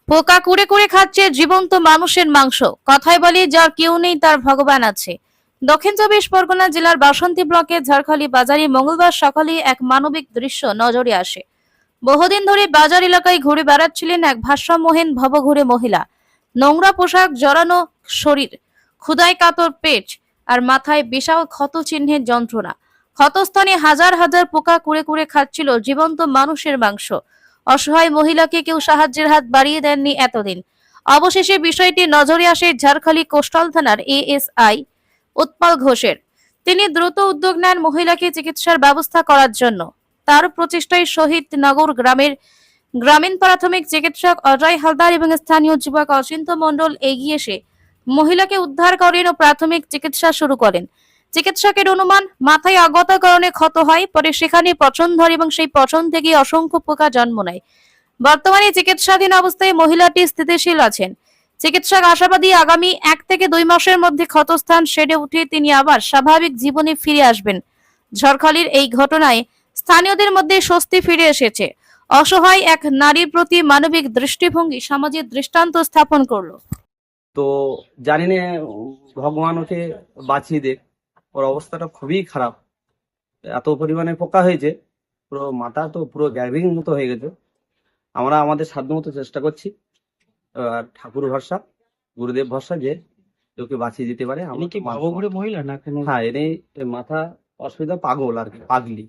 পোকা কুড়ে কুড়ে খাচ্ছে জীবন্ত মানুষের মাংস। কথায় বলি, যার কেউ নেই তার ভগবান আছে। দক্ষিণ চব্বিশ পরগনা জেলার বাসন্তী ব্লকের ঝাড়খালি বাজারে মঙ্গলবার সকালে এক মানবিক দৃশ্য নজরে আসে। বহুদিন ধরে বাজার এলাকায় ঘুরে বেড়াচ্ছিলেন এক ভারসাম্যহীন ভবঘুরে মহিলা। নোংরা পোশাক, জড়ানো শরীর, ক্ষুধায় কাতর পেট আর মাথায় বিশাল ক্ষত চিহ্নের যন্ত্রণা। ক্ষতস্থানে হাজার হাজার পোকা কুড়ে কুড়ে খাচ্ছিল জীবন্ত মানুষের মাংস। অসহায় মহিলাকে কেউ সাহায্যের হাত বাড়িয়ে দেননি এতদিন। অবশেষে বিষয়টি নজরে আসে ঝাড়খালি কোস্টাল থানার এএসআই উৎপল ঘোষের। তিনি দ্রুত উদ্যোগ নেন মহিলাকে চিকিৎসার ব্যবস্থা করার জন্য। তার প্রচেষ্টায় শহীদ নগর গ্রামের গ্রামীণ প্রাথমিক চিকিৎসক অজয় হালদার এবং স্থানীয় যুবক অচিন্ত মণ্ডল এগিয়ে এসে মহিলাকে উদ্ধার করেন ও প্রাথমিক চিকিৎসা শুরু করেন। চিকিৎসকের অনুমান, মাথায় আঘাত কারণে ক্ষত হয়, পরে সেখানে পচন ধরে এবং সেই পচন থেকে অসংখ্য পোকা জন্ম নেয়। বর্তমানে চিকিৎসাধীন অবস্থায় মহিলাটি স্থিতিশীল আছেন। চিকিৎসক আশাবাদী আগামী 1 থেকে 2 মাসের মধ্যে ক্ষতস্থান সেরে উঠে তিনি আবার স্বাভাবিক জীবনে ফিরে আসবেন। ঝড়খালির এই ঘটনায় স্থানীয়দের মধ্যে স্বস্তি ফিরে এসেছে। অসহায় এক নারীর প্রতি মানবিক দৃষ্টিভঙ্গি সমাজের দৃষ্টান্ত স্থাপন করলো। তো জানি না, ভগবান ওকে বাঁচিয়ে দেখ। ওর অবস্থাটা খুবই খারাপ, এত পরিমাণে পোকা হয়েছে, পুরো মাথা তো পুরো গ্যাবিং মতো হয়ে গেছে। আমরা আমাদের সাধ্য মতো চেষ্টা করছি, আর ঠাকুর ভরসা, গুরুদেব ভরসা যে ওকে বাঁচিয়ে দিতে পারে। ইনি কি ভবঘুরে মহিলা না কোনো? হ্যাঁ, এনে মাথা অসুবিধা, পাগল আর কি, পাগলি।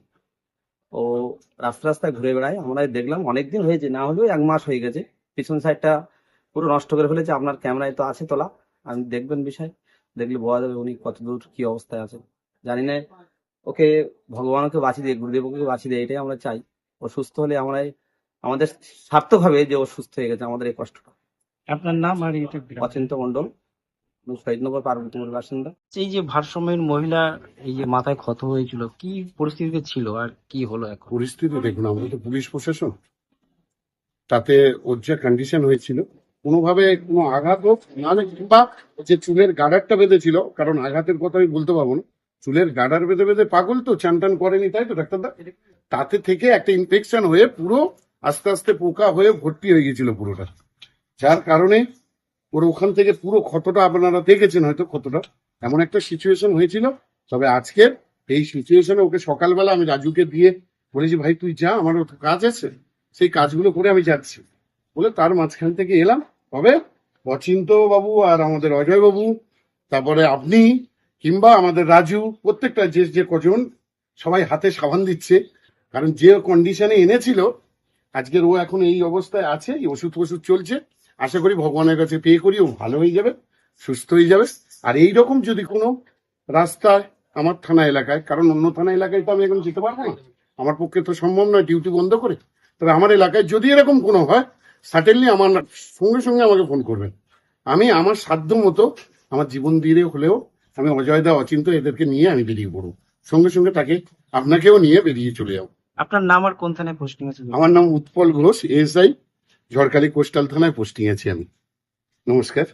ও রাস্তায় ঘুরে বেড়ায়, আমরা দেখলাম। অনেকদিন হয়েছে, না হলেও 1 মাস হয়ে গেছে। পিছন সাইডটা পুরো নষ্ট করে ফেলেছে। আপনার ক্যামেরায় তো আছে তোলা, আমি দেখবেন বিষয়, দেখলে বোঝা যাবে উনি কতদূর কি অবস্থায় আছে। জানি না, ওকে ভগবান ওকে বাঁচিয়ে দেয়, গুরুদেব ওকে বাঁচিয়ে দেয়, এটাই আমরা চাই। ও সুস্থ হলে আমাদের সার্থক হবে যে ও সুস্থ হয়ে গেছে, আমাদের এই কষ্টটা। আপনার নাম আর এটা অচিন্ত মণ্ডল, শহীদনগর পার্বতীপুরের বাসিন্দা। এই যে ভারসাম্যহীন মহিলা, এই যে মাথায় ক্ষত হয়েছিল, কি পরিস্থিতিতে ছিল আর কি হলো এখন? পরিস্থিতি দেখুন, আমরা তো পুলিশ প্রশাসন, তাতে ওর যে কন্ডিশন হয়েছিল, কোনোভাবে কোনো আঘাত হোক নাহলে, কিংবা যে চুলের গার্ডারটা বেঁধেছিল, কারণ আঘাতের কথা আমি বলতে পারবো না, চুলের গার্ডার বেঁধে বেঁধে পাগল তো, চান টান করেনি, তাই তো ডাক্তারদা? তাতে থেকে একটা ইনফেকশন হয়ে পুরো আস্তে আস্তে পোকা হয়ে ভর্তি হয়ে গেছিল পুরোটা, যার কারণে ওর ওখান থেকে পুরো ক্ষতটা, আপনারা দেখেছেন হয়তো ক্ষতটা, এমন একটা সিচুয়েশন হয়েছিল। তবে আজকের এই সিচুয়েশনে ওকে সকালবেলা আমি রাজুকে দিয়ে বলেছি, ভাই তুই যা, আমার কাজ আছে, সেই কাজগুলো করে আমি যাচ্ছি বলে তার মাঝখান থেকে এলাম। তবে অচিন্ত বাবু আর আমাদের অজয় বাবু, তারপরে আপনি, কিংবা আমাদের রাজু, প্রত্যেকটা যে কজন সবাই হাতে সাবান দিচ্ছে, কারণ যে কন্ডিশনে এনেছিল আজকের ও এখন এই অবস্থায় আছে। এই ওষুধ চলছে, আশা করি ভগবানের কাছে পে করি ও ভালো হয়ে যাবে, সুস্থ হয়ে যাবে। আর এইরকম যদি কোনো রাস্তায় আমার থানা এলাকায়, কারণ অন্য থানা এলাকায় তো আমি এখন যেতে পারবো না, আমার পক্ষে তো সম্ভব নয় ডিউটি বন্ধ করে, তবে আমার এলাকায় যদি এরকম কোনো হয়, সার্টেনলি আমার সঙ্গে সঙ্গে আমাকে ফোন করবেন। আমি আমার সাধ্য মতো আমার জীবন দিয়ে হলেও আমি অজয়দা, অচিন্ত এদেরকে নিয়ে আমি বেরিয়ে পড়বো, সঙ্গে সঙ্গে তাকে আপনাকেও নিয়ে বেরিয়ে চলে যাবো। আপনার নাম আর কোন থানায় পোস্টিং আছে? আমার নাম উৎপল ঘোষ, এএসআই, ঝড়খালি কোস্টাল থানায় পোস্টিং আছি আমি। নমস্কার।